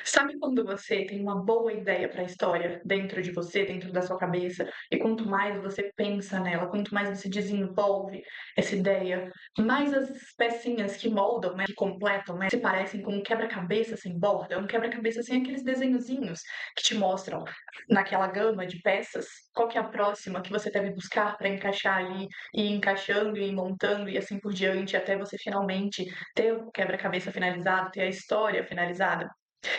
Sabe quando você tem uma boa ideia para a história dentro de você, dentro da sua cabeça, e quanto mais você pensa nela, quanto mais você desenvolve essa ideia, mais as pecinhas que moldam, né, que completam, né, se parecem com um quebra-cabeça sem borda, um quebra-cabeça sem aqueles desenhozinhos que te mostram naquela gama de peças qual que é a próxima que você deve buscar para encaixar ali, e ir encaixando e ir montando e assim por diante, até você finalmente ter o quebra-cabeça finalizado, ter a história finalizada.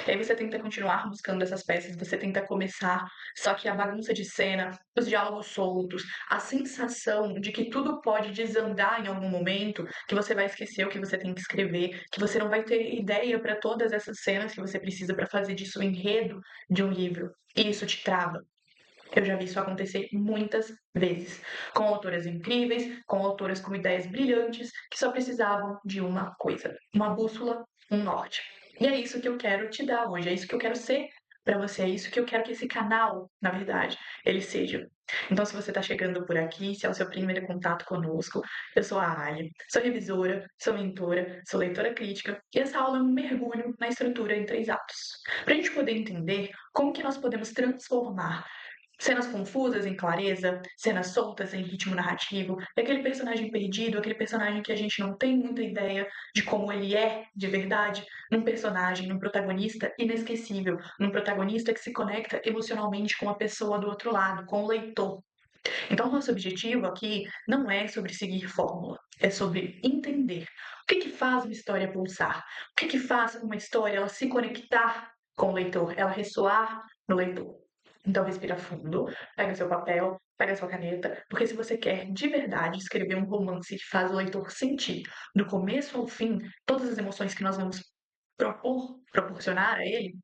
E aí você tenta continuar buscando essas peças, você tenta começar, só que a bagunça de cena, os diálogos soltos, a sensação de que tudo pode desandar em algum momento, que você vai esquecer o que você tem que escrever, que você não vai ter ideia para todas essas cenas que você precisa para fazer disso o enredo de um livro. E isso te trava. Eu já vi isso acontecer muitas vezes, com autoras incríveis, com autoras com ideias brilhantes, que só precisavam de uma coisa, uma bússola, um norte. E é isso que eu quero te dar hoje, é isso que eu quero ser para você, é isso que eu quero que esse canal, na verdade, ele seja. Então, se você está chegando por aqui, se é o seu primeiro contato conosco, eu sou a Ali, sou revisora, sou mentora, sou leitora crítica, e essa aula é um mergulho na estrutura em 3 atos, para a gente poder entender como que nós podemos transformar cenas confusas em clareza, cenas soltas em ritmo narrativo, e aquele personagem perdido, aquele personagem que a gente não tem muita ideia de como ele é de verdade, num personagem, num protagonista inesquecível, num protagonista que se conecta emocionalmente com a pessoa do outro lado, com o leitor. Então, nosso objetivo aqui não é sobre seguir fórmula, é sobre entender o que que faz uma história pulsar, o que que faz uma história ela se conectar com o leitor, ela ressoar no leitor. Então, respira fundo, pega seu papel, pega sua caneta, porque se você quer de verdade escrever um romance que faz o leitor sentir, do começo ao fim, todas as emoções que nós vamos proporcionar a ele,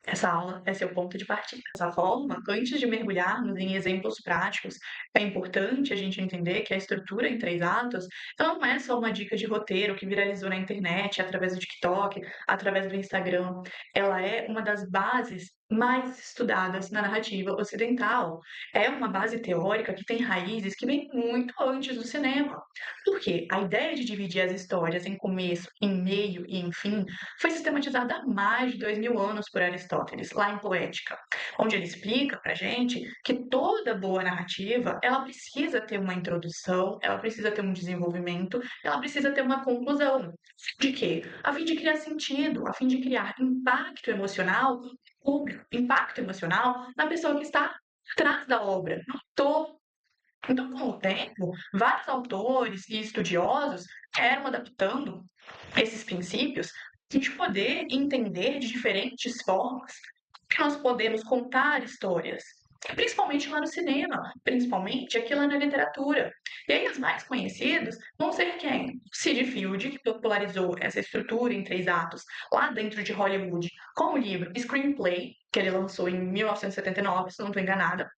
essa aula é seu ponto de partida. Dessa forma, antes de mergulharmos em exemplos práticos, é importante a gente entender que a estrutura em 3 atos ela não é só uma dica de roteiro que viralizou na internet, através do TikTok, através do Instagram. Ela é uma das bases mais estudadas na narrativa ocidental. É uma base teórica que tem raízes que vêm muito antes do cinema. Por quê? A ideia de dividir as histórias em começo, em meio e em fim foi sistematizada há mais de 2000 anos por Aristóteles, lá em Poética, onde ele explica para gente que toda boa narrativa ela precisa ter uma introdução, ela precisa ter um desenvolvimento, ela precisa ter uma conclusão. De quê? A fim de criar sentido, a fim de criar impacto emocional no público, impacto emocional na pessoa que está atrás da obra, no autor. Então, com o tempo, vários autores e estudiosos foram adaptando esses princípios, a gente poder entender de diferentes formas que nós podemos contar histórias. Principalmente lá no cinema, principalmente aqui lá na literatura. E aí, os mais conhecidos vão ser quem? Sid Field, que popularizou essa estrutura em 3 atos lá dentro de Hollywood, com o livro Screenplay, que ele lançou em 1979, se não estou enganada,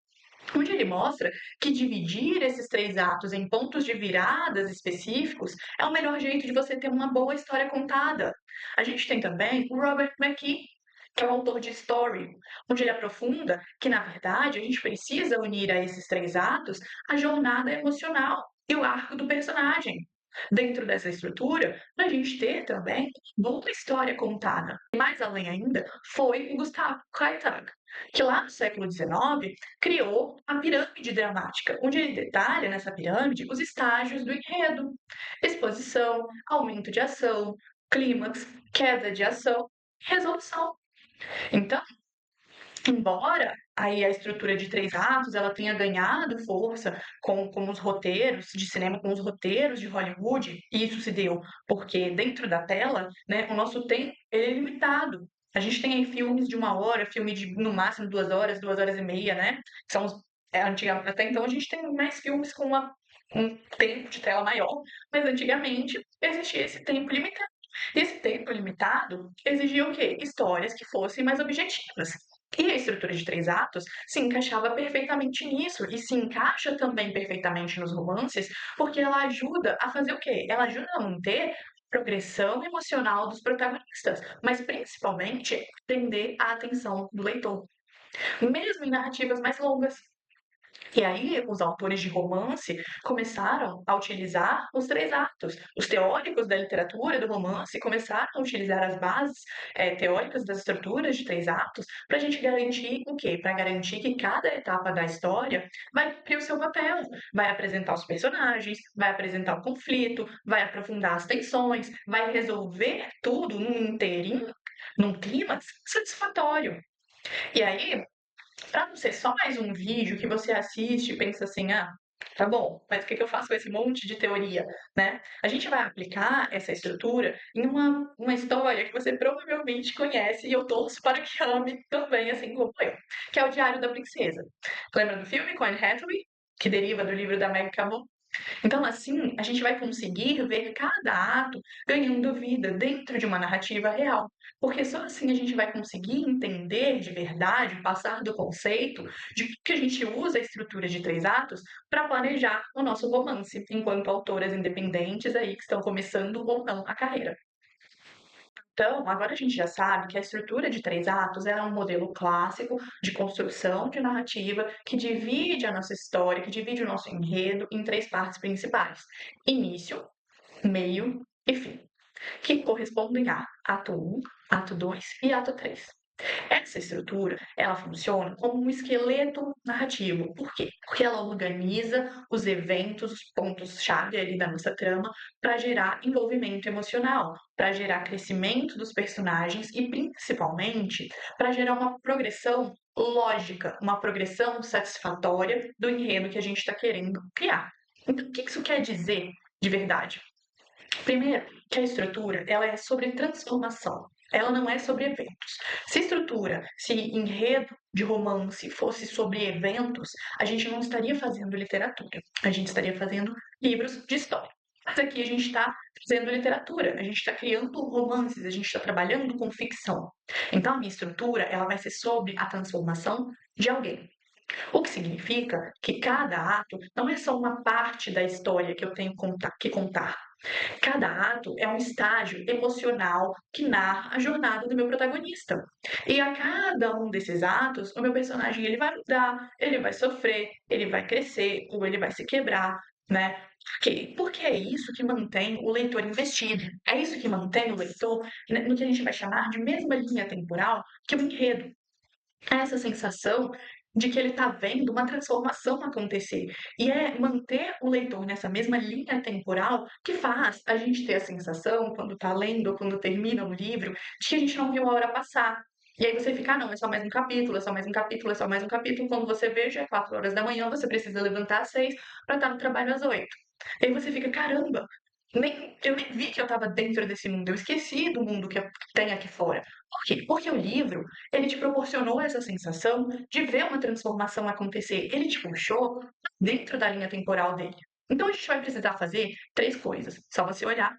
onde ele mostra que dividir esses 3 atos em pontos de viradas específicos é o melhor jeito de você ter uma boa história contada. A gente tem também o Robert McKee, que é o autor de Story, onde ele aprofunda que, na verdade, a gente precisa unir a esses 3 atos a jornada emocional e o arco do personagem. Dentro dessa estrutura, para a gente ter também boa história contada. E mais além ainda, foi o Gustavo Kuitag, que lá no século XIX criou a pirâmide dramática, onde ele detalha nessa pirâmide os estágios do enredo: exposição, aumento de ação, clímax, queda de ação, resolução. Então, embora aí a estrutura de 3 atos ela tenha ganhado força com os roteiros de cinema, com os roteiros de Hollywood, e isso se deu porque dentro da tela, né, o nosso tempo ele é limitado. A gente tem aí filmes de 1 hora, filme de no máximo 2 horas, 2 horas e meia, né? Que são até então a gente tem mais filmes com um tempo de tela maior, mas antigamente existia esse tempo limitado. Esse tempo limitado exigia o quê? Histórias que fossem mais objetivas. E a estrutura de 3 atos se encaixava perfeitamente nisso, e se encaixa também perfeitamente nos romances, porque ela ajuda a fazer o quê? Ela ajuda a manter a progressão emocional dos protagonistas, mas principalmente prender a atenção do leitor, mesmo em narrativas mais longas. E aí, os autores de romance começaram a utilizar os 3 atos. Os teóricos da literatura, do romance, começaram a utilizar as bases, teóricas das estruturas de 3 atos, para a gente garantir o quê? Para garantir que cada etapa da história vai cumprir o seu papel, vai apresentar os personagens, vai apresentar o conflito, vai aprofundar as tensões, vai resolver tudo num inteirinho, num clímax satisfatório. E aí, para não ser só mais um vídeo que você assiste e pensa assim: "Ah, tá bom, mas o que que eu faço com esse monte de teoria?", né. A gente vai aplicar essa estrutura em uma história que você provavelmente conhece e eu torço para que ame também, assim como eu, que é o Diário da Princesa. Lembra do filme com Anne Hathaway? Que deriva do livro da Meg Cabot? Então, assim, a gente vai conseguir ver cada ato ganhando vida dentro de uma narrativa real, porque só assim a gente vai conseguir entender de verdade, passar do conceito de que a gente usa a estrutura de 3 atos para planejar o nosso romance, enquanto autoras independentes aí que estão começando ou não a carreira. Então, agora a gente já sabe que a estrutura de 3 atos ela é um modelo clássico de construção de narrativa que divide a nossa história, que divide o nosso enredo em 3 partes principais: início, meio e fim, que correspondem a ato um, ato 2 e ato 3. Essa estrutura, ela funciona como um esqueleto narrativo. Por quê? Porque ela organiza os eventos, os pontos-chave ali da nossa trama, para gerar envolvimento emocional, para gerar crescimento dos personagens e, principalmente, para gerar uma progressão lógica, uma progressão satisfatória do enredo que a gente está querendo criar. Então, o que isso quer dizer de verdade? Primeiro, que a estrutura ela é sobre transformação, ela não é sobre eventos. Se estrutura, se enredo de romance fosse sobre eventos, a gente não estaria fazendo literatura, a gente estaria fazendo livros de história. Mas aqui a gente está fazendo literatura, a gente está criando romances, a gente está trabalhando com ficção. Então a minha estrutura ela vai ser sobre a transformação de alguém. O que significa que cada ato não é só uma parte da história que eu tenho que contar. Cada ato é um estágio emocional que narra a jornada do meu protagonista. E a cada um desses atos, o meu personagem ele vai mudar, ele vai sofrer, ele vai crescer ou ele vai se quebrar, né? Por quê? Porque é isso que mantém o leitor investido. É isso que mantém o leitor no que a gente vai chamar de mesma linha temporal que o enredo, essa sensação de que ele está vendo uma transformação acontecer. E é manter o leitor nessa mesma linha temporal que faz a gente ter a sensação, quando está lendo ou quando termina um livro, de que a gente não viu a hora passar. E aí você fica, ah, não, é só mais um capítulo, é só mais um capítulo, é só mais um capítulo. Quando você vê, já é 4 horas da manhã, você precisa levantar às 6 para estar no trabalho às 8. E aí você fica, caramba, eu nem vi que eu estava dentro desse mundo, eu esqueci do mundo que tem aqui fora. Por quê? Porque o livro, ele te proporcionou essa sensação de ver uma transformação acontecer, ele te puxou dentro da linha temporal dele. Então a gente vai precisar fazer 3 coisas, só você olhar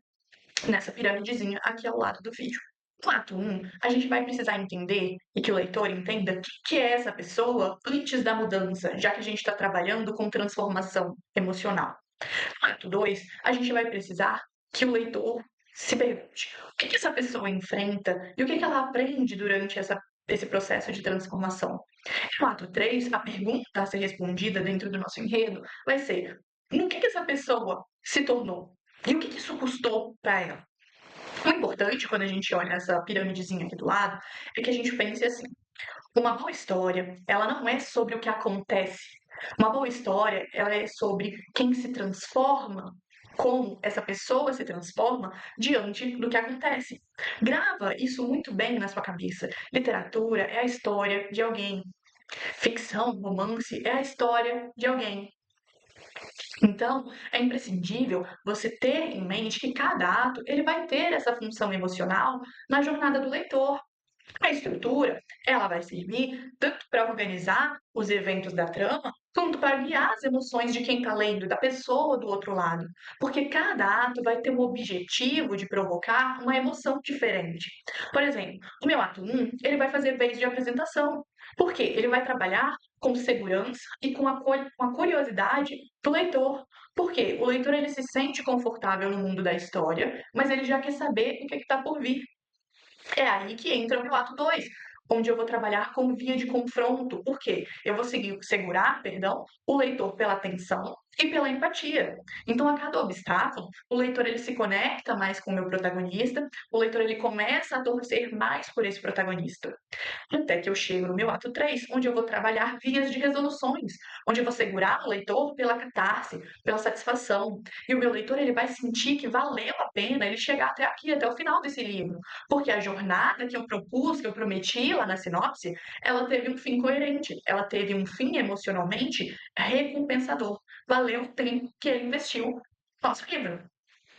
nessa piramidezinha aqui ao lado do vídeo. No ato 1, a gente vai precisar entender e que o leitor entenda o que é essa pessoa antes da mudança, já que a gente está trabalhando com transformação emocional. Ato 2, a gente vai precisar que o leitor se pergunte o que essa pessoa enfrenta e o que ela aprende durante esse processo de transformação. No ato 3, a pergunta a ser respondida dentro do nosso enredo vai ser no que essa pessoa se tornou e o que isso custou para ela. O importante quando a gente olha essa piramidezinha aqui do lado é que a gente pense assim: uma boa história, ela não é sobre o que acontece. Uma boa história, ela é sobre quem se transforma, como essa pessoa se transforma diante do que acontece. Grava isso muito bem na sua cabeça. Literatura é a história de alguém. Ficção, romance é a história de alguém. Então, é imprescindível você ter em mente que cada ato ele vai ter essa função emocional na jornada do leitor. A estrutura, ela vai servir tanto para organizar os eventos da trama, quanto para guiar as emoções de quem está lendo, da pessoa do outro lado. Porque cada ato vai ter o objetivo de provocar uma emoção diferente. Por exemplo, o meu ato 1, ele vai fazer vez de apresentação. Por quê? Ele vai trabalhar com segurança e com a curiosidade do leitor. Por quê? O leitor ele se sente confortável no mundo da história, mas ele já quer saber o que está por vir. É aí que entra o meu ato 2. onde eu vou trabalhar com via de confronto. Por quê? Eu vou segurar, perdão, o leitor pela atenção e pela empatia. Então, a cada obstáculo, o leitor ele se conecta mais com o meu protagonista, o leitor ele começa a torcer mais por esse protagonista. Até que eu chego no meu ato 3, onde eu vou trabalhar vias de resoluções, onde eu vou segurar o leitor pela catarse, pela satisfação. E o meu leitor ele vai sentir que valeu a pena ele chegar até aqui, até o final desse livro, porque a jornada que eu propus, que eu prometi lá na sinopse, ela teve um fim coerente, ela teve um fim emocionalmente recompensador. Valeu o tempo que ele investiu no nosso livro.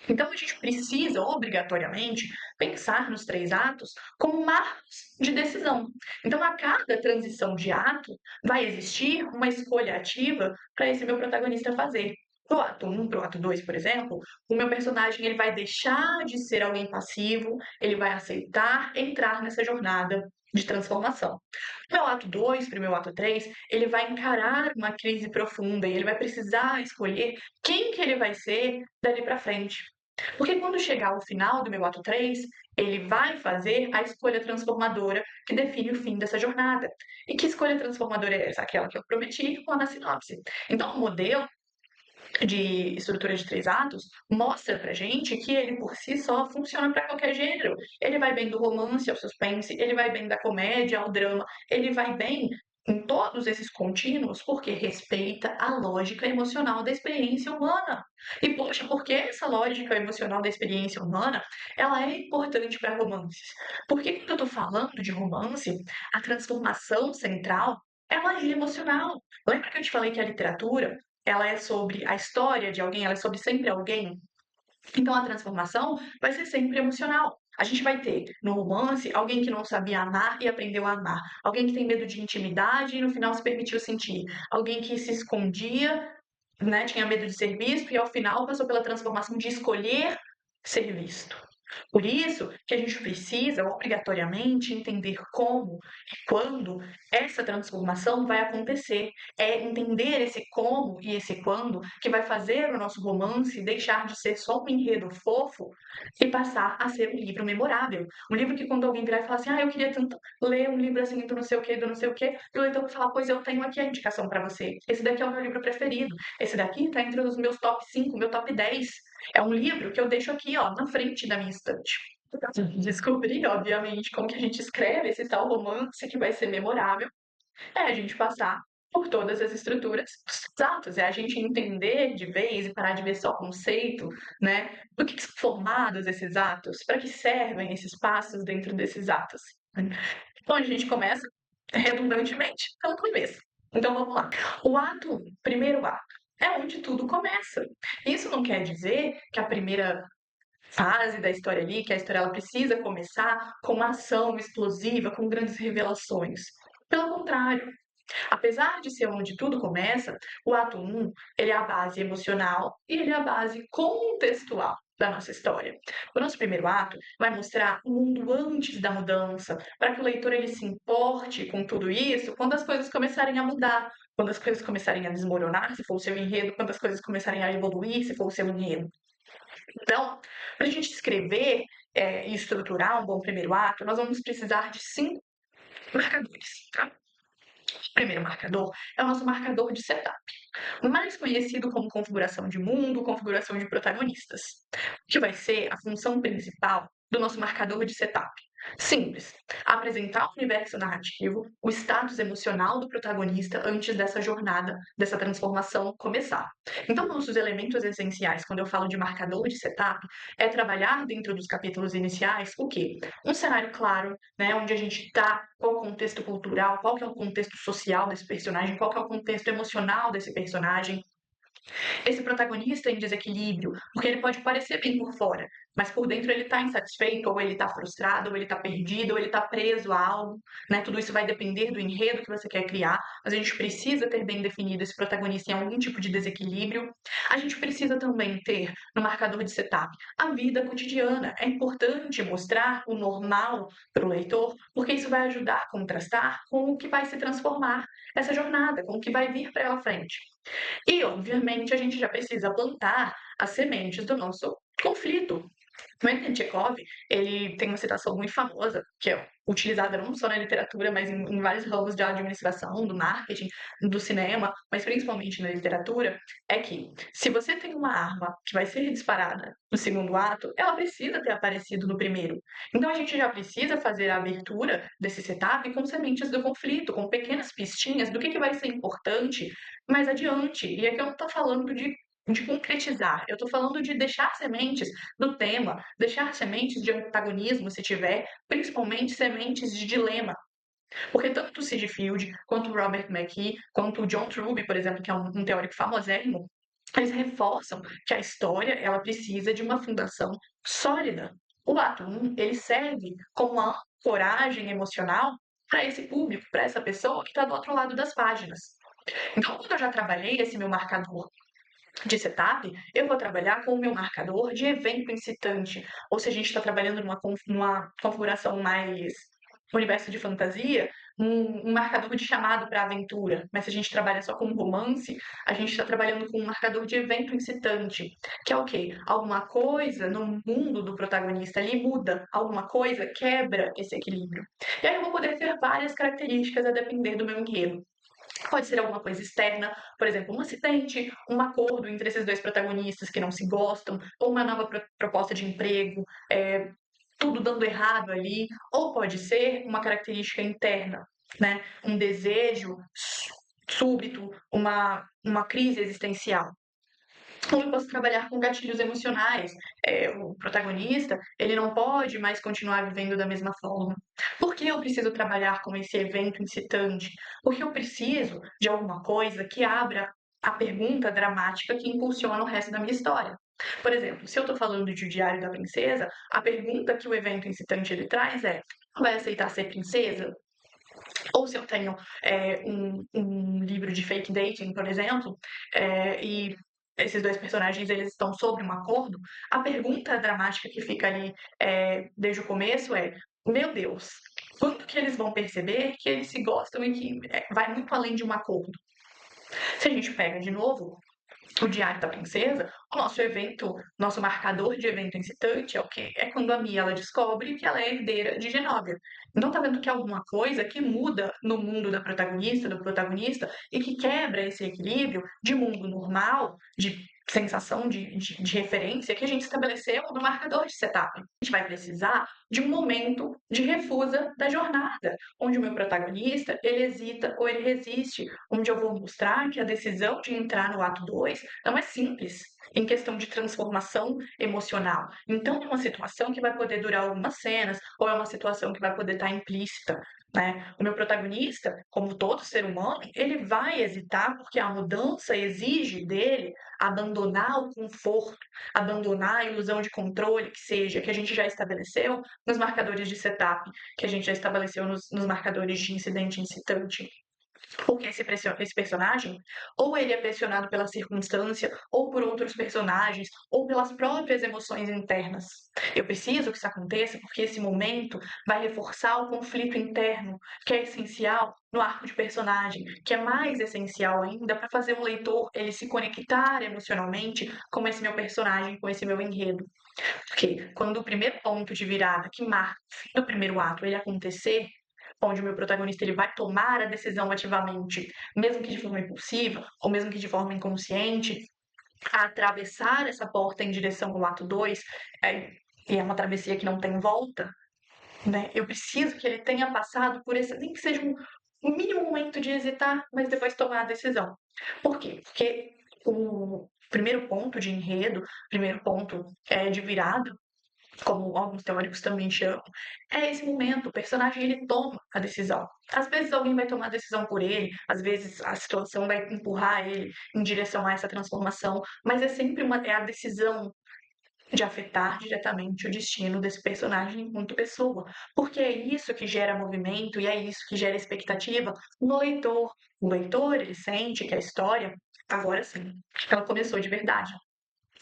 Então, a gente precisa, obrigatoriamente, pensar nos 3 atos como marcos de decisão. Então, a cada transição de ato, vai existir uma escolha ativa para esse meu protagonista fazer. Do ato 1 para o ato 2, por exemplo, o meu personagem ele vai deixar de ser alguém passivo, ele vai aceitar entrar nessa jornada de transformação. Do meu ato 2 para o meu ato 3, ele vai encarar uma crise profunda e ele vai precisar escolher quem que ele vai ser dali para frente. Porque quando chegar ao final do meu ato 3, ele vai fazer a escolha transformadora que define o fim dessa jornada. E que escolha transformadora é essa? Aquela que eu prometi lá na sinopse. Então, o modelo de estrutura de 3 atos mostra pra gente que ele por si só funciona para qualquer gênero. Ele vai bem do romance ao suspense, ele vai bem da comédia ao drama, ele vai bem em todos esses contínuos porque respeita a lógica emocional da experiência humana. E poxa, por que essa lógica emocional da experiência humana, ela é importante para romances? Porque quando eu tô falando de romance, a transformação central, ela é emocional. Lembra que eu te falei que a literatura ela é sobre a história de alguém, ela é sobre sempre alguém. Então a transformação vai ser sempre emocional. A gente vai ter no romance alguém que não sabia amar e aprendeu a amar, alguém que tem medo de intimidade e no final se permitiu sentir, alguém que se escondia, né, tinha medo de ser visto e ao final passou pela transformação de escolher ser visto. Por isso que a gente precisa obrigatoriamente entender como e quando essa transformação vai acontecer. É entender esse como e esse quando que vai fazer o nosso romance deixar de ser só um enredo fofo e passar a ser um livro memorável. Um livro que quando alguém virar e falar assim, eu queria tanto ler um livro assim do não sei o que, do não sei o que, e o leitor vai falar, pois eu tenho aqui a indicação para você. Esse daqui é o meu livro preferido. Esse daqui está entre os meus top 5, meu top 10. É um livro que eu deixo aqui, ó, na frente da minha estante. Descobrir, obviamente, como que a gente escreve esse tal romance que vai ser memorável, é a gente passar por todas as estruturas dos atos, é a gente entender de vez e parar de ver só conceito, né? Do que são formados esses atos, para que servem esses passos dentro desses atos. Então a gente começa redundantemente pelo começo. Então vamos lá. O ato, primeiro ato, é onde tudo começa. Isso não quer dizer que a primeira fase da história ali, que a história ela precisa começar com uma ação explosiva, com grandes revelações. Pelo contrário, apesar de ser onde tudo começa, o ato 1, ele é a base emocional e ele é a base contextual da nossa história. O nosso primeiro ato vai mostrar o mundo antes da mudança, para que o leitor ele se importe com tudo isso quando as coisas começarem a mudar, quando as coisas começarem a desmoronar, se for o seu enredo, quando as coisas começarem a evoluir, se for o seu enredo. Então, para a gente escrever e estruturar um bom primeiro ato, nós vamos precisar de 5 marcadores. Tá? O primeiro marcador é o nosso marcador de setup, mais conhecido como configuração de mundo, configuração de protagonistas, que vai ser a função principal do nosso marcador de setup. Simples. Apresentar o universo narrativo, o status emocional do protagonista antes dessa jornada, dessa transformação começar. Então, nossos elementos essenciais, quando eu falo de marcador de setup, é trabalhar dentro dos capítulos iniciais o quê? Um cenário claro, né, onde a gente está, qual é o contexto cultural, qual que é o contexto social desse personagem, qual que é o contexto emocional desse personagem, esse protagonista em desequilíbrio, porque ele pode parecer bem por fora, mas por dentro ele está insatisfeito, ou ele está frustrado, ou ele está perdido, ou ele está preso a algo, né? Tudo isso vai depender do enredo que você quer criar, mas a gente precisa ter bem definido esse protagonista em algum tipo de desequilíbrio. A gente precisa também ter no marcador de setup a vida cotidiana. É importante mostrar o normal para o leitor, porque isso vai ajudar a contrastar com o que vai se transformar essa jornada, com o que vai vir pela frente. E, obviamente, a gente já precisa plantar as sementes do nosso conflito. O Anton Chekhov, ele tem uma citação muito famosa, que é utilizada não só na literatura, mas em vários ramos da administração, do marketing, do cinema, mas principalmente na literatura, é que se você tem uma arma que vai ser disparada no segundo ato, ela precisa ter aparecido no primeiro. Então a gente já precisa fazer a abertura desse setup com sementes do conflito, com pequenas pistinhas do que vai ser importante mais adiante. E aqui eu não estou falando de concretizar, eu estou falando de deixar sementes do tema, deixar sementes de antagonismo, se tiver, principalmente sementes de dilema. Porque tanto o Sid Field, quanto o Robert McKee, quanto o John Truby, por exemplo, que é um teórico famosérrimo, eles reforçam que a história ela precisa de uma fundação sólida. O ato 1, ele serve como uma ancoragem emocional para esse público, para essa pessoa que está do outro lado das páginas. Então, quando eu já trabalhei esse meu marcador de setup, eu vou trabalhar com o meu marcador de evento incitante. Ou se a gente está trabalhando numa configuração mais universo de fantasia, um marcador de chamado para aventura. Mas se a gente trabalha só com romance, a gente está trabalhando com um marcador de evento incitante, que é o quê? Alguma coisa no mundo do protagonista ali muda, alguma coisa quebra esse equilíbrio. E aí eu vou poder ter várias características a depender do meu enredo. Pode ser alguma coisa externa, por exemplo, um acidente, um acordo entre esses dois protagonistas que não se gostam, ou uma nova proposta de emprego, tudo dando errado ali, ou pode ser uma característica interna, né? Um desejo súbito, uma crise existencial. Ou eu posso trabalhar com gatilhos emocionais. O protagonista, ele não pode mais continuar vivendo da mesma forma. Por que eu preciso trabalhar com esse evento incitante? Porque eu preciso de alguma coisa que abra a pergunta dramática que impulsiona o resto da minha história. Por exemplo, se eu estou falando de O Diário da Princesa, a pergunta que o evento incitante ele traz é: vai aceitar ser princesa? Ou se eu tenho um livro de fake dating, por exemplo, e esses dois personagens eles estão sobre um acordo, a pergunta dramática que fica ali desde o começo é: meu Deus, quando que eles vão perceber que eles se gostam e que vai muito além de um acordo? Se a gente pega de novo o Diário da Princesa, o nosso evento, nosso marcador de evento incitante é o quê? É quando a Mia ela descobre que ela é herdeira de Genóvia. Então tá vendo que é alguma coisa que muda no mundo da protagonista, do protagonista, e que quebra esse equilíbrio de mundo normal, de sensação de referência que a gente estabeleceu no marcador de setup. A gente vai precisar de um momento de refusa da jornada, onde o meu protagonista ele hesita ou ele resiste, onde eu vou mostrar que a decisão de entrar no ato 2 não é simples em questão de transformação emocional. Então, é uma situação que vai poder durar algumas cenas, ou é uma situação que vai poder estar implícita. Né? O meu protagonista, como todo ser humano, ele vai hesitar porque a mudança exige dele abandonar o conforto, abandonar a ilusão de controle que seja, que a gente já estabeleceu nos marcadores de setup, que a gente já estabeleceu nos marcadores de incidente incitante. Porque esse personagem, ou ele é pressionado pela circunstância, ou por outros personagens, ou pelas próprias emoções internas. Eu preciso que isso aconteça porque esse momento vai reforçar o conflito interno, que é essencial no arco de personagem, que é mais essencial ainda para fazer o leitor ele se conectar emocionalmente com esse meu personagem, com esse meu enredo. Porque quando o primeiro ponto de virada que marca o fim do primeiro ato ele acontecer, onde o meu protagonista ele vai tomar a decisão ativamente, mesmo que de forma impulsiva, ou mesmo que de forma inconsciente, a atravessar essa porta em direção ao ato 2, e é uma travessia que não tem volta, né? Eu preciso que ele tenha passado por esse, nem que seja um mínimo momento de hesitar, mas depois tomar a decisão. Por quê? Porque o primeiro ponto de enredo, primeiro ponto de virada, como alguns teóricos também chamam, é esse momento, o personagem ele toma a decisão. Às vezes alguém vai tomar a decisão por ele, às vezes a situação vai empurrar ele em direção a essa transformação, mas é sempre é a decisão de afetar diretamente o destino desse personagem enquanto pessoa, porque é isso que gera movimento e é isso que gera expectativa no leitor. O leitor, ele sente que a história, agora sim, ela começou de verdade.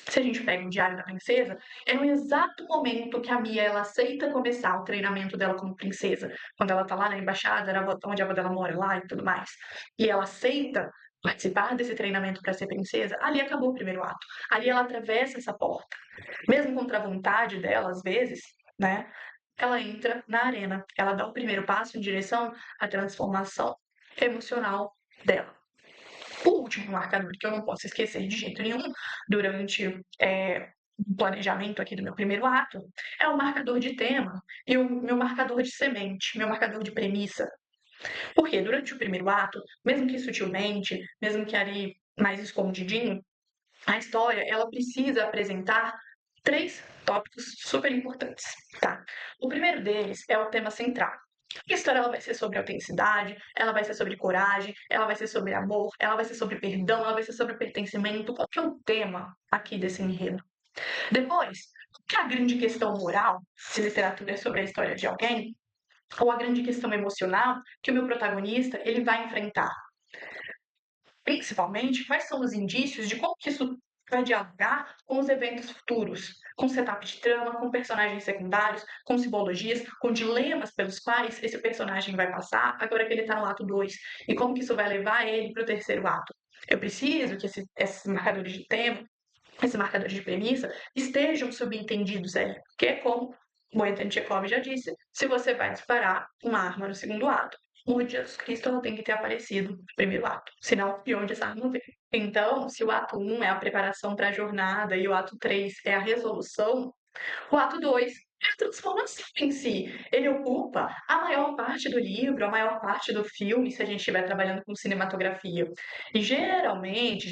Se a gente pega o Diário da Princesa, é no exato momento que a Mia ela aceita começar o treinamento dela como princesa, quando ela tá lá na embaixada, onde a avó dela mora lá e tudo mais. E ela aceita participar desse treinamento para ser princesa, ali acabou o primeiro ato. Ali ela atravessa essa porta. Mesmo contra a vontade dela, às vezes, né? Ela entra na arena. Ela dá o primeiro passo em direção à transformação emocional dela. O último marcador que eu não posso esquecer de jeito nenhum durante o planejamento aqui do meu primeiro ato é o marcador de tema e o meu marcador de semente, meu marcador de premissa. Porque durante o primeiro ato, mesmo que sutilmente, mesmo que ali mais escondidinho, a história ela precisa apresentar 3 tópicos super importantes, tá? O primeiro deles é o tema central. A história ela vai ser sobre autenticidade, ela vai ser sobre coragem, ela vai ser sobre amor, ela vai ser sobre perdão, ela vai ser sobre pertencimento. Qual que é o tema aqui desse enredo? Depois, qual que é a grande questão moral, se literatura é sobre a história de alguém, ou a grande questão emocional que o meu protagonista ele vai enfrentar? Principalmente, quais são os indícios de como que isso vai dialogar com os eventos futuros, com setup de trama, com personagens secundários, com simbologias, com dilemas pelos quais esse personagem vai passar agora que ele está no ato 2, e como que isso vai levar ele para o terceiro ato. Eu preciso que esses marcadores de tempo, esses marcadores de premissa, estejam subentendidos ali, que é como o Anton Chekhov já disse, se você vai disparar uma arma no segundo ato, o Jesus Cristo não tem que ter aparecido no primeiro ato, senão de onde essa arma veio. Então, se o ato 1 é a preparação para a jornada e o ato 3 é a resolução, o ato 2 é a transformação em si. Ele ocupa a maior parte do livro, a maior parte do filme, se a gente estiver trabalhando com cinematografia. E geralmente,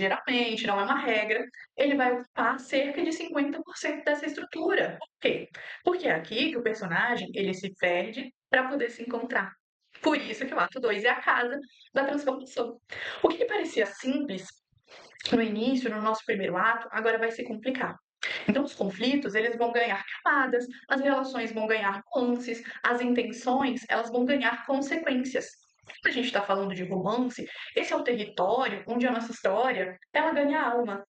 não é uma regra, ele vai ocupar cerca de 50% dessa estrutura. Por quê? Porque é aqui que o personagem ele se perde para poder se encontrar. Por isso que o ato 2 é a casa da transformação. O que parecia simples no início, no nosso primeiro ato, agora vai se complicar. Então, os conflitos, eles vão ganhar camadas, as relações vão ganhar nuances, as intenções, elas vão ganhar consequências. Quando a gente está falando de romance, esse é o território onde a nossa história, ela ganha alma.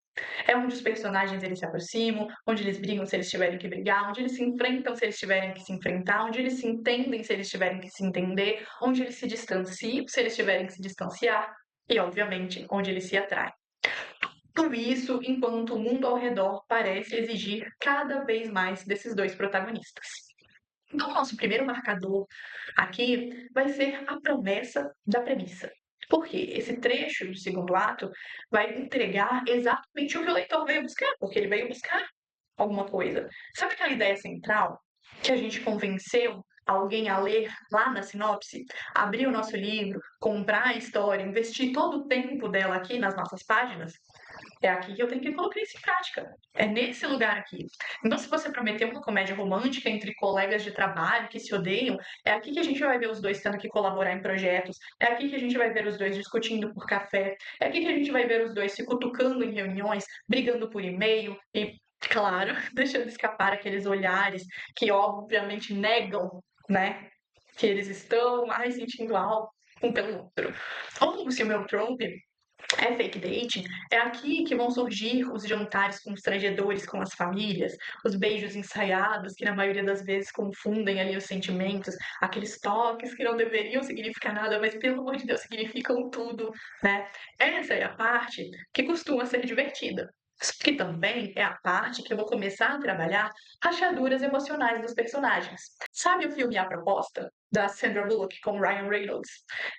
É onde os personagens, eles se aproximam, onde eles brigam se eles tiverem que brigar, onde eles se enfrentam se eles tiverem que se enfrentar, onde eles se entendem se eles tiverem que se entender, onde eles se distanciam se eles tiverem que se distanciar e, obviamente, onde eles se atraem. Tudo isso enquanto o mundo ao redor parece exigir cada vez mais desses dois protagonistas. Então, o nosso primeiro marcador aqui vai ser a promessa da premissa. Porque esse trecho do segundo ato vai entregar exatamente o que o leitor veio buscar, porque ele veio buscar alguma coisa. Sabe aquela ideia central que a gente convenceu alguém a ler lá na sinopse? Abrir o nosso livro, comprar a história, investir todo o tempo dela aqui nas nossas páginas? É aqui que eu tenho que colocar isso em prática. É nesse lugar aqui. Então, se você prometeu uma comédia romântica entre colegas de trabalho que se odeiam, é aqui que a gente vai ver os dois tendo que colaborar em projetos. É aqui que a gente vai ver os dois discutindo por café. É aqui que a gente vai ver os dois se cutucando em reuniões, brigando por e-mail e, claro, deixando escapar aqueles olhares que obviamente negam, né? Que eles estão mais sentindo algo um pelo outro. Ou se o meu trope é fake dating, é aqui que vão surgir os jantares constrangedores com as famílias, os beijos ensaiados que na maioria das vezes confundem ali os sentimentos, aqueles toques que não deveriam significar nada, mas pelo amor de Deus significam tudo, né? Essa é a parte que costuma ser divertida. Que também é a parte que eu vou começar a trabalhar rachaduras emocionais dos personagens. Sabe o filme A Proposta, da Sandra Bullock com Ryan Reynolds?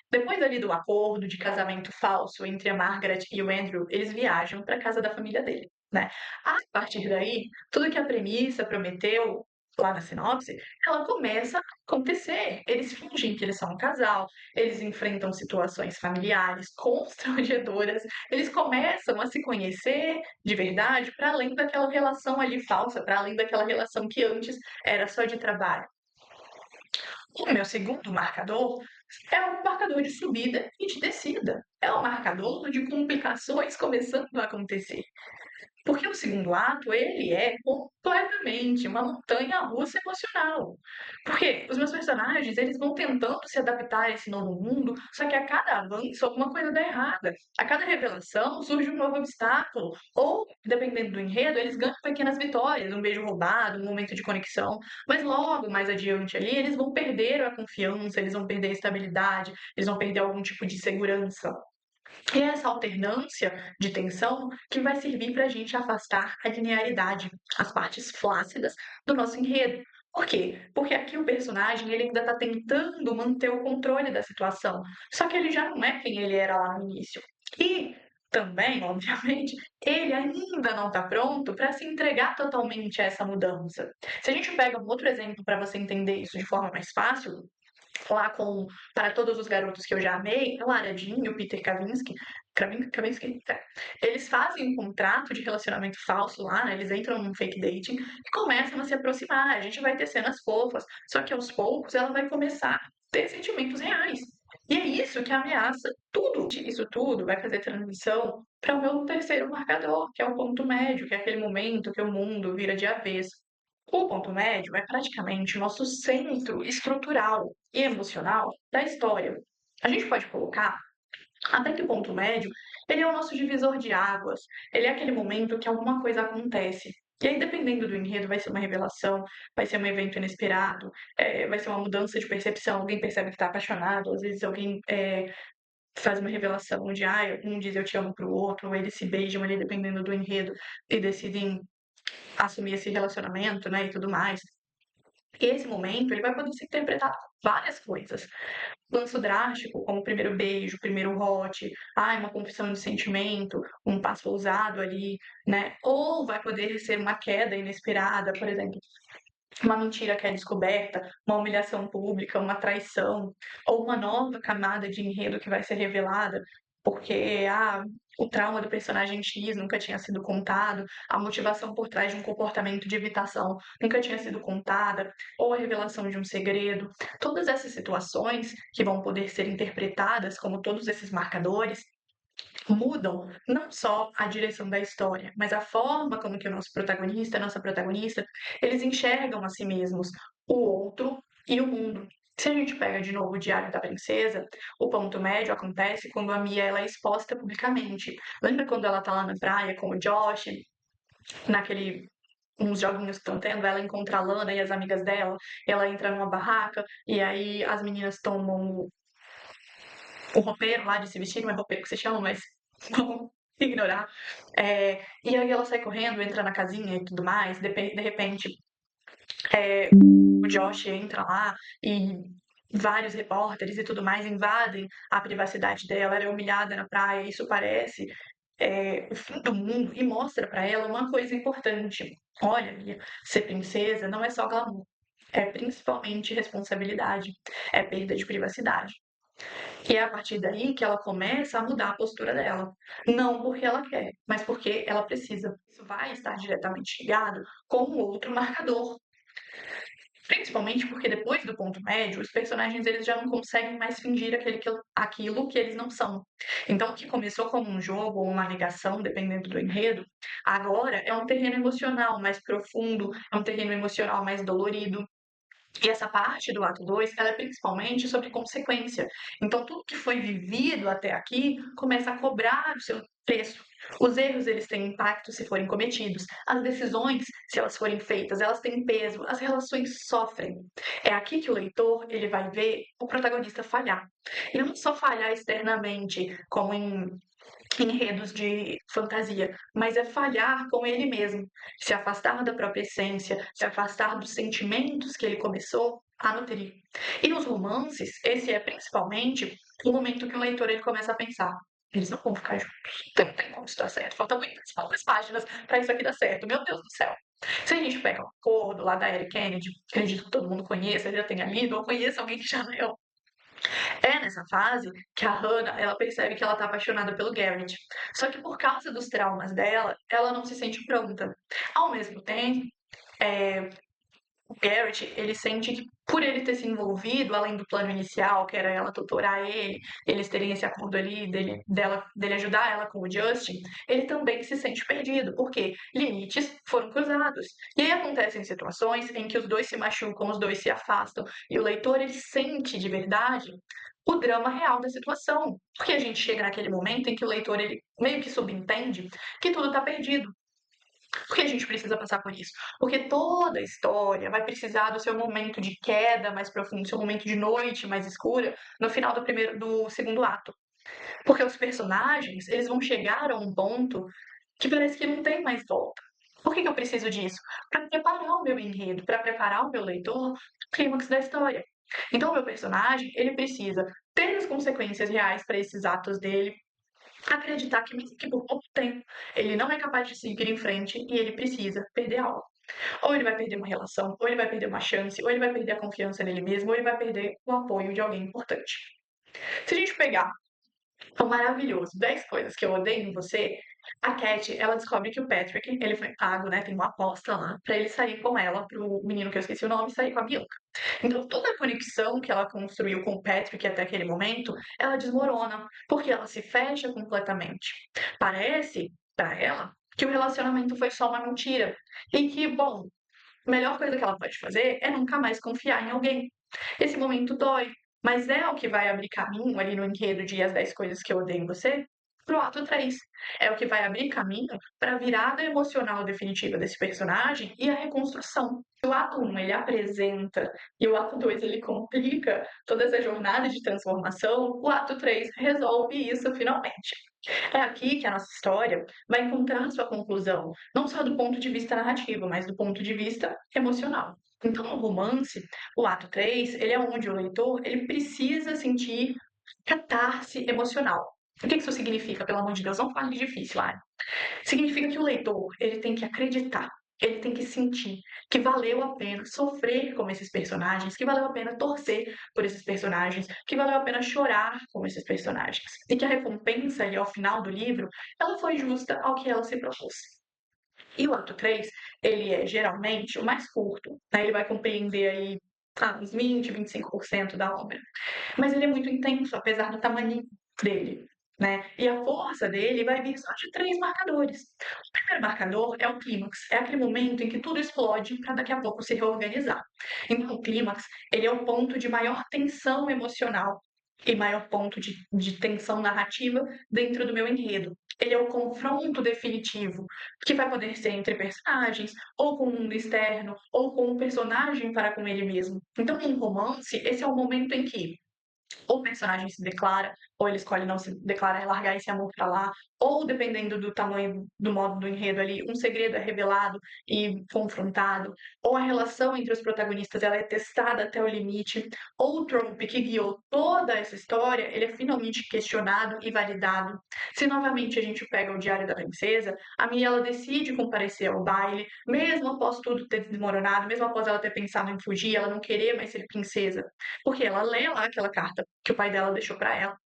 Depois ali do acordo de casamento falso entre a Margaret e o Andrew, eles viajam para casa da família dele, né? A partir daí, tudo que a premissa prometeu lá na sinopse, ela começa a acontecer. Eles fingem que eles são um casal, eles enfrentam situações familiares constrangedoras, eles começam a se conhecer de verdade para além daquela relação ali falsa, para além daquela relação que antes era só de trabalho. O meu segundo marcador é o marcador de subida e de descida. É o marcador de complicações começando a acontecer. Porque o segundo ato, ele é completamente uma montanha-russa emocional. Porque os meus personagens, eles vão tentando se adaptar a esse novo mundo, só que a cada avanço alguma coisa dá errada. A cada revelação surge um novo obstáculo. Ou, dependendo do enredo, eles ganham pequenas vitórias, um beijo roubado, um momento de conexão. Mas logo mais adiante ali, eles vão perder a confiança, eles vão perder a estabilidade, eles vão perder algum tipo de segurança. E é essa alternância de tensão que vai servir para a gente afastar a linearidade, as partes flácidas do nosso enredo. Por quê? Porque aqui o personagem ele ainda está tentando manter o controle da situação, só que ele já não é quem ele era lá no início. E também, obviamente, ele ainda não está pronto para se entregar totalmente a essa mudança. Se a gente pega um outro exemplo para você entender isso de forma mais fácil, lá com Para Todos os Garotos que Eu Já Amei, o Aladdin e o Peter Kavinsky, Kavinsky, eles fazem um contrato de relacionamento falso lá, né? Eles entram num fake dating e começam a se aproximar. A gente vai ter cenas fofas, só que aos poucos ela vai começar a ter sentimentos reais. E é isso que ameaça tudo. Isso tudo vai fazer transição para o meu terceiro marcador, que é o ponto médio, que é aquele momento que o mundo vira de avesso. O ponto médio é praticamente o nosso centro estrutural e emocional da história. A gente pode colocar até que o ponto médio ele é o nosso divisor de águas, ele é aquele momento que alguma coisa acontece. E aí, dependendo do enredo, vai ser uma revelação, vai ser um evento inesperado, vai ser uma mudança de percepção. Alguém percebe que está apaixonado, às vezes alguém faz uma revelação onde um diz eu te amo para o outro, ou eles se beijam ali, dependendo do enredo, e decidem assumir esse relacionamento, né, e tudo mais. E esse momento ele vai poder ser interpretado com várias coisas. Lanço drástico, como o primeiro beijo, o primeiro hot, uma confissão de sentimento, um passo ousado ali, né? Ou vai poder ser uma queda inesperada, por exemplo, uma mentira que é descoberta, uma humilhação pública, uma traição, ou uma nova camada de enredo que vai ser revelada, porque o trauma do personagem X nunca tinha sido contado, a motivação por trás de um comportamento de evitação nunca tinha sido contada, ou a revelação de um segredo. Todas essas situações que vão poder ser interpretadas como todos esses marcadores mudam não só a direção da história, mas a forma como que o nosso protagonista, a nossa protagonista, eles enxergam a si mesmos, o outro e o mundo. Se a gente pega de novo o Diário da Princesa, o ponto médio acontece quando a Mia ela é exposta publicamente. Lembra quando ela tá lá na praia com o Josh, naquele uns joguinhos que estão tendo, ela encontra a Lana e as amigas dela, ela entra numa barraca e aí as meninas tomam o roupeiro lá de se vestir, não é roupeiro que se chama, mas vamos ignorar. E aí ela sai correndo, entra na casinha e tudo mais, de repente o Josh entra lá e vários repórteres e tudo mais invadem a privacidade dela, ela é humilhada na praia, isso parece o fim do mundo e mostra para ela uma coisa importante. Olha, Mia, ser princesa não é só glamour, é principalmente responsabilidade, é perda de privacidade. E é a partir daí que ela começa a mudar a postura dela. Não porque ela quer, mas porque ela precisa. Isso vai estar diretamente ligado com o outro marcador. Principalmente porque depois do ponto médio, os personagens eles já não conseguem mais fingir aquilo que eles não são. Então, o que começou como um jogo ou uma negação, dependendo do enredo, agora é um terreno emocional mais profundo, é um terreno emocional mais dolorido, e essa parte do ato 2, ela é principalmente sobre consequência. Então, tudo que foi vivido até aqui começa a cobrar o seu preço. Os erros, eles têm impacto se forem cometidos. As decisões, se elas forem feitas, elas têm peso. As relações sofrem. É aqui que o leitor, ele vai ver o protagonista falhar. E não só falhar externamente, como em enredos de fantasia, mas é falhar com ele mesmo, se afastar da própria essência, se afastar dos sentimentos que ele começou a nutrir. E nos romances, esse é principalmente o momento que o leitor ele começa a pensar. Eles não vão ficar juntos. Não tem como isso dar certo. Faltam muitas poucas páginas para isso aqui dar certo. Meu Deus do céu. Se a gente pega um acordo lá da Eric Kennedy, acredito que todo mundo conheça, já tenha lido, ou conheça alguém que já leu, é nessa fase que a Hannah, ela percebe que ela tá apaixonada pelo Garrett. Só que por causa dos traumas dela, ela não se sente pronta. Ao mesmo tempo, o Garrett, ele sente que por ele ter se envolvido, além do plano inicial, que era ela tutorar ele, eles terem esse acordo ali dele ajudar ela com o Justin, ele também se sente perdido, porque limites foram cruzados. E aí acontecem situações em que os dois se machucam, os dois se afastam, e o leitor ele sente de verdade o drama real da situação. Porque a gente chega naquele momento em que o leitor ele meio que subentende que tudo está perdido. Por que a gente precisa passar por isso? Porque toda a história vai precisar do seu momento de queda mais profundo, seu momento de noite mais escura, no final do segundo ato. Porque os personagens, eles vão chegar a um ponto que parece que não tem mais volta. Por que eu preciso disso? Para preparar o meu enredo, para preparar o meu leitor para o clímax da história. Então, o meu personagem, ele precisa ter as consequências reais para esses atos dele, acreditar que, mesmo que por pouco tempo, ele não é capaz de seguir em frente e ele precisa perder algo. Ou ele vai perder uma relação, ou ele vai perder uma chance, ou ele vai perder a confiança nele mesmo, ou ele vai perder o apoio de alguém importante. Se a gente pegar o maravilhoso 10 coisas que eu odeio em você, a Cat, ela descobre que o Patrick, ele foi pago, né, tem uma aposta lá, pra ele sair com ela, pro menino que eu esqueci o nome, sair com a Bianca. Então toda a conexão que ela construiu com o Patrick até aquele momento, ela desmorona, porque ela se fecha completamente. Parece, pra ela, que o relacionamento foi só uma mentira. E que, bom, a melhor coisa que ela pode fazer é nunca mais confiar em alguém. Esse momento dói, mas é o que vai abrir caminho ali no enredo de As 10 Coisas que Eu Odeio em Você pro ato 3. É o que vai abrir caminho para a virada emocional definitiva desse personagem e a reconstrução. O ato 1 ele apresenta e o ato 2 ele complica toda essa jornada de transformação, o ato 3 resolve isso finalmente. É aqui que a nossa história vai encontrar sua conclusão, não só do ponto de vista narrativo, mas do ponto de vista emocional. Então, o romance, o ato 3, ele é onde o leitor ele precisa sentir catarse emocional. O que isso significa? Pelo amor de Deus, não fale difícil, Ari. Significa que o leitor ele tem que acreditar, ele tem que sentir que valeu a pena sofrer como esses personagens, que valeu a pena torcer por esses personagens, que valeu a pena chorar como esses personagens. E que a recompensa ali ao final do livro, ela foi justa ao que ela se propôs. E o ato 3 ele é geralmente o mais curto, né? Ele vai compreender aí uns 20, 25% da obra. Mas ele é muito intenso, apesar do tamanho dele, né? E a força dele vai vir só de 3 marcadores. O primeiro marcador é o clímax, é aquele momento em que tudo explode para daqui a pouco se reorganizar. Então, o clímax, ele é o ponto de maior tensão emocional e maior ponto de tensão narrativa dentro do meu enredo. Ele é o confronto definitivo, que vai poder ser entre personagens, ou com o mundo externo, ou com o personagem para com ele mesmo. Então, em um romance, esse é o momento em que ou o personagem se declara, ou ele escolhe não se declarar e largar esse amor pra lá, ou dependendo do tamanho, do modo do enredo ali, um segredo é revelado e confrontado, ou a relação entre os protagonistas ela é testada até o limite, ou o trope que guiou toda essa história, ele é finalmente questionado e validado. Se novamente a gente pega o Diário da Princesa, a Mia ela decide comparecer ao baile, mesmo após tudo ter desmoronado, mesmo após ela ter pensado em fugir, ela não querer mais ser princesa, porque ela lê lá aquela carta que o pai dela deixou para ela.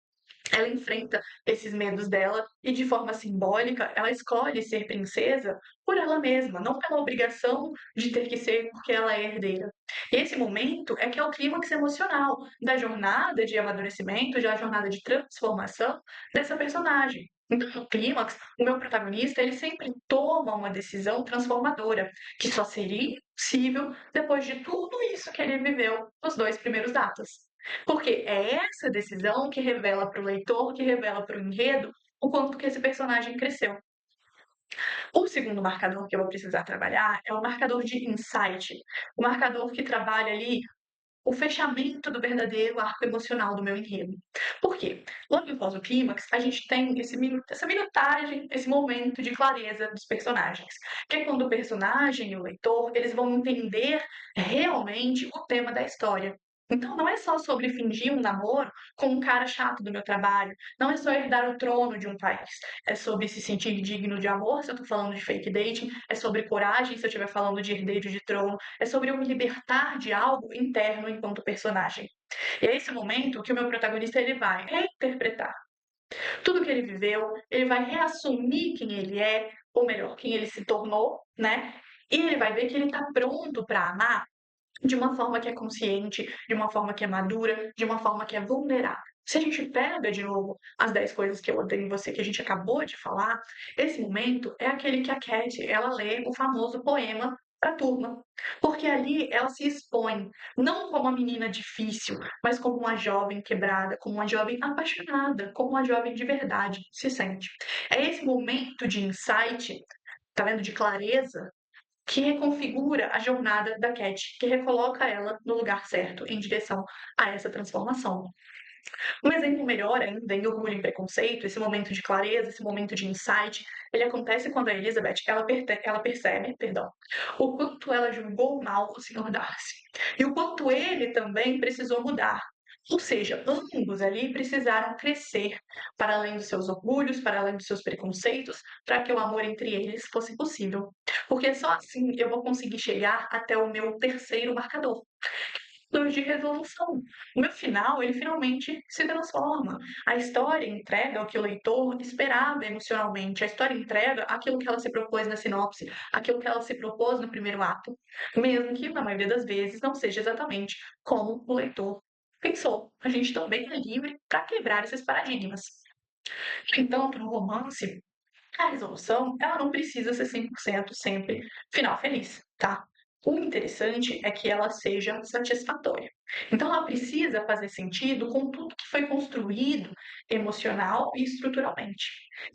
Ela enfrenta esses medos dela e, de forma simbólica, ela escolhe ser princesa por ela mesma, não pela obrigação de ter que ser porque ela é herdeira. E esse momento é que é o clímax emocional da jornada de amadurecimento, da jornada de transformação dessa personagem. Então, no clímax, o meu protagonista ele sempre toma uma decisão transformadora, que só seria possível depois de tudo isso que ele viveu nos 2 primeiros atos. Porque é essa decisão que revela para o leitor, que revela para o enredo, o quanto que esse personagem cresceu. O segundo marcador que eu vou precisar trabalhar é o marcador de insight, o marcador que trabalha ali o fechamento do verdadeiro arco emocional do meu enredo. Por quê? Logo após o clímax, a gente tem essa minutagem, esse momento de clareza dos personagens, que é quando o personagem e o leitor eles vão entender realmente o tema da história. Então não é só sobre fingir um namoro com um cara chato do meu trabalho, não é só herdar o trono de um país, é sobre se sentir digno de amor se eu tô falando de fake dating, é sobre coragem se eu estiver falando de herdeiro de trono, é sobre eu me libertar de algo interno enquanto personagem. E é esse momento que o meu protagonista ele vai reinterpretar tudo que ele viveu, ele vai reassumir quem ele é, ou melhor, quem ele se tornou, né? E ele vai ver que ele está pronto para amar de uma forma que é consciente, de uma forma que é madura, de uma forma que é vulnerável. Se a gente pega de novo as 10 coisas que eu odeio em você que a gente acabou de falar, esse momento é aquele que a Cat, ela lê o famoso poema para a turma, porque ali ela se expõe não como uma menina difícil, mas como uma jovem quebrada, como uma jovem apaixonada, como uma jovem de verdade se sente. É esse momento de insight, tá vendo, de clareza, que reconfigura a jornada da Cat, que recoloca ela no lugar certo, em direção a essa transformação. Um exemplo melhor ainda em Orgulho e Preconceito, esse momento de clareza, esse momento de insight, ele acontece quando a Elizabeth ela percebe, perdão, o quanto ela julgou mal o Sr. Darcy e o quanto ele também precisou mudar. Ou seja, ambos ali precisaram crescer para além dos seus orgulhos, para além dos seus preconceitos, para que o amor entre eles fosse possível. Porque só assim eu vou conseguir chegar até o meu terceiro marcador, de resolução. O meu final, ele finalmente se transforma. A história entrega o que o leitor esperava emocionalmente. A história entrega aquilo que ela se propôs na sinopse, aquilo que ela se propôs no primeiro ato, mesmo que, na maioria das vezes, não seja exatamente como o leitor pensou. A gente também é livre para quebrar esses paradigmas. Então, para o romance, a resolução, ela não precisa ser 100% sempre final feliz, tá? O interessante é que ela seja satisfatória. Então, ela precisa fazer sentido com tudo que foi construído emocional e estruturalmente.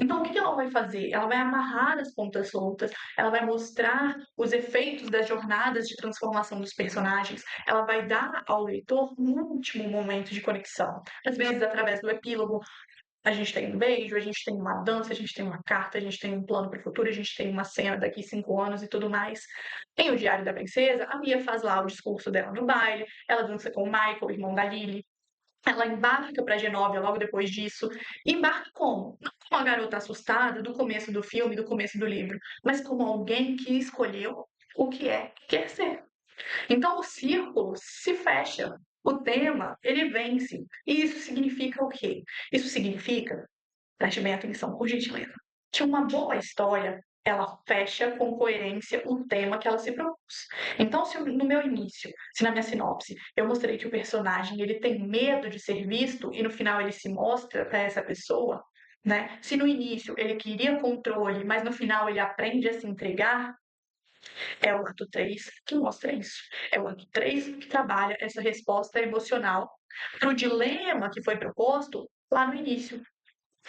Então, o que ela vai fazer? Ela vai amarrar as pontas soltas, ela vai mostrar os efeitos das jornadas de transformação dos personagens, ela vai dar ao leitor um último momento de conexão, às vezes através do epílogo, a gente tem um beijo, a gente tem uma dança, a gente tem uma carta, a gente tem um plano para o futuro, a gente tem uma cena daqui 5 anos e tudo mais. Tem o Diário da Princesa, a Mia faz lá o discurso dela no baile, ela dança com o Michael, irmão da Lily, ela embarca para Genóvia logo depois disso. Embarca como? Não como a garota assustada do começo do filme, do começo do livro, mas como alguém que escolheu o que é que quer ser. Então o círculo se fecha, o tema ele vence. E isso significa o quê? Isso significa, preste bem atenção, por gentileza, que uma boa história ela fecha com coerência o tema que ela se propôs. Então, se no meu início, se na minha sinopse, eu mostrei que o personagem ele tem medo de ser visto e no final ele se mostra para essa pessoa, né? Se no início ele queria controle, mas no final ele aprende a se entregar, é o ato 3 que mostra isso. É o ato 3 que trabalha essa resposta emocional para o dilema que foi proposto lá no início.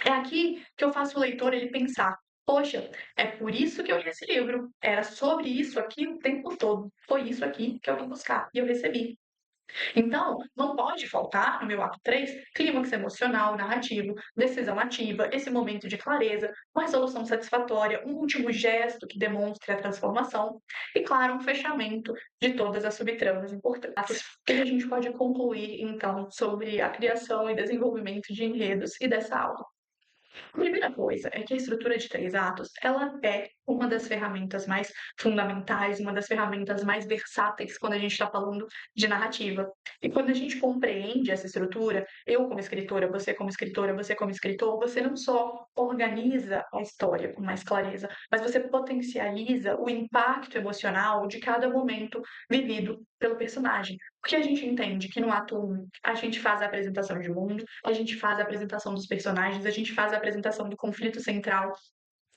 É aqui que eu faço o leitor ele pensar: poxa, é por isso que eu li esse livro. Era sobre isso aqui o tempo todo. Foi isso aqui que eu vim buscar e eu recebi. Então, não pode faltar, no meu ato 3, clímax emocional, narrativo, decisão ativa, esse momento de clareza, uma resolução satisfatória, um último gesto que demonstre a transformação e, claro, um fechamento de todas as subtramas importantes. O que a gente pode concluir, então, sobre a criação e desenvolvimento de enredos e dessa aula? A primeira coisa é que a estrutura de 3 atos, ela é uma das ferramentas mais fundamentais, uma das ferramentas mais versáteis quando a gente está falando de narrativa. E quando a gente compreende essa estrutura, eu como escritora, você como escritor, você não só organiza a história com mais clareza, mas você potencializa o impacto emocional de cada momento vivido pelo personagem. Porque a gente entende que no ato 1 a gente faz a apresentação de mundo, a gente faz a apresentação dos personagens, a gente faz a apresentação do conflito central,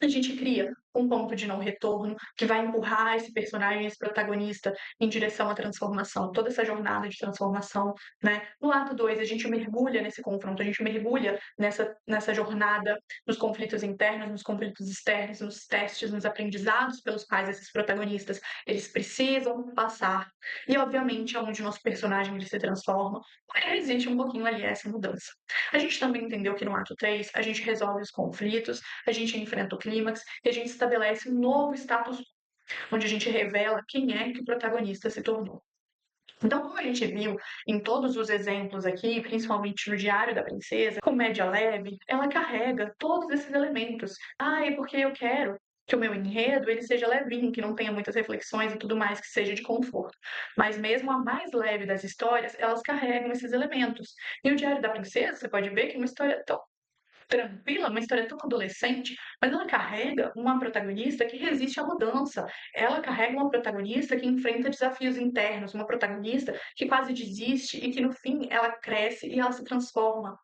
a gente cria um ponto de não retorno que vai empurrar esse personagem, esse protagonista, em direção à transformação, toda essa jornada de transformação, né? No ato 2, a gente mergulha nesse confronto, a gente mergulha nessa jornada, nos conflitos internos, nos conflitos externos, nos testes, nos aprendizados pelos quais esses protagonistas eles precisam passar. E, obviamente, é onde o nosso personagem ele se transforma, porque existe um pouquinho ali essa mudança. A gente também entendeu que no ato 3, a gente resolve os conflitos, a gente enfrenta o clímax e a gente estabelece um novo status, onde a gente revela quem é que o protagonista se tornou. Então, como a gente viu em todos os exemplos aqui, principalmente no Diário da Princesa, comédia leve, ela carrega todos esses elementos. Ah, é porque eu quero que o meu enredo ele seja levinho, que não tenha muitas reflexões e tudo mais, que seja de conforto. Mas mesmo a mais leve das histórias, elas carregam esses elementos. E o Diário da Princesa, você pode ver que é uma história tão tranquila, uma história tão adolescente, mas ela carrega uma protagonista que resiste à mudança. Ela carrega uma protagonista que enfrenta desafios internos, uma protagonista que quase desiste e que no fim ela cresce e ela se transforma.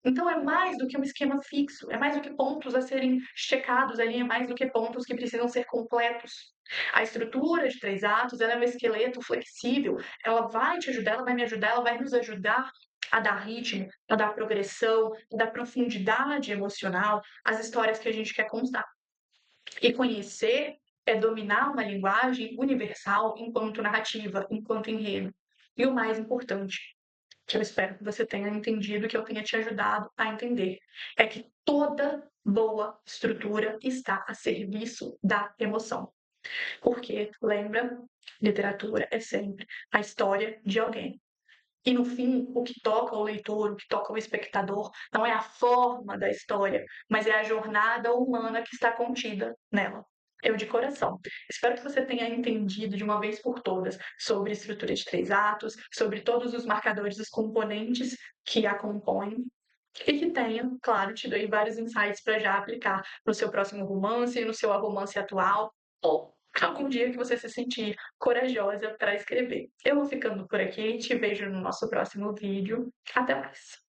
Então é mais do que um esquema fixo, é mais do que pontos a serem checados ali, é mais do que pontos que precisam ser completos. A estrutura de 3 atos, ela é um esqueleto flexível, ela vai te ajudar, ela vai me ajudar, ela vai nos ajudar a dar ritmo, a dar progressão, a dar profundidade emocional às histórias que a gente quer contar. E conhecer é dominar uma linguagem universal enquanto narrativa, enquanto enredo. E o mais importante, que eu espero que você tenha entendido, que eu tenha te ajudado a entender, é que toda boa estrutura está a serviço da emoção. Porque, lembra, literatura é sempre a história de alguém. E no fim, o que toca o leitor, o que toca o espectador, não é a forma da história, mas é a jornada humana que está contida nela. Eu de coração. Espero que você tenha entendido de uma vez por todas sobre estrutura de 3 atos, sobre todos os marcadores, os componentes que a compõem, e que tenha, claro, te dei vários insights para já aplicar no seu próximo romance, no seu romance atual, ou algum dia que você se sentir corajosa para escrever. Eu vou ficando por aqui, te vejo no nosso próximo vídeo. Até mais!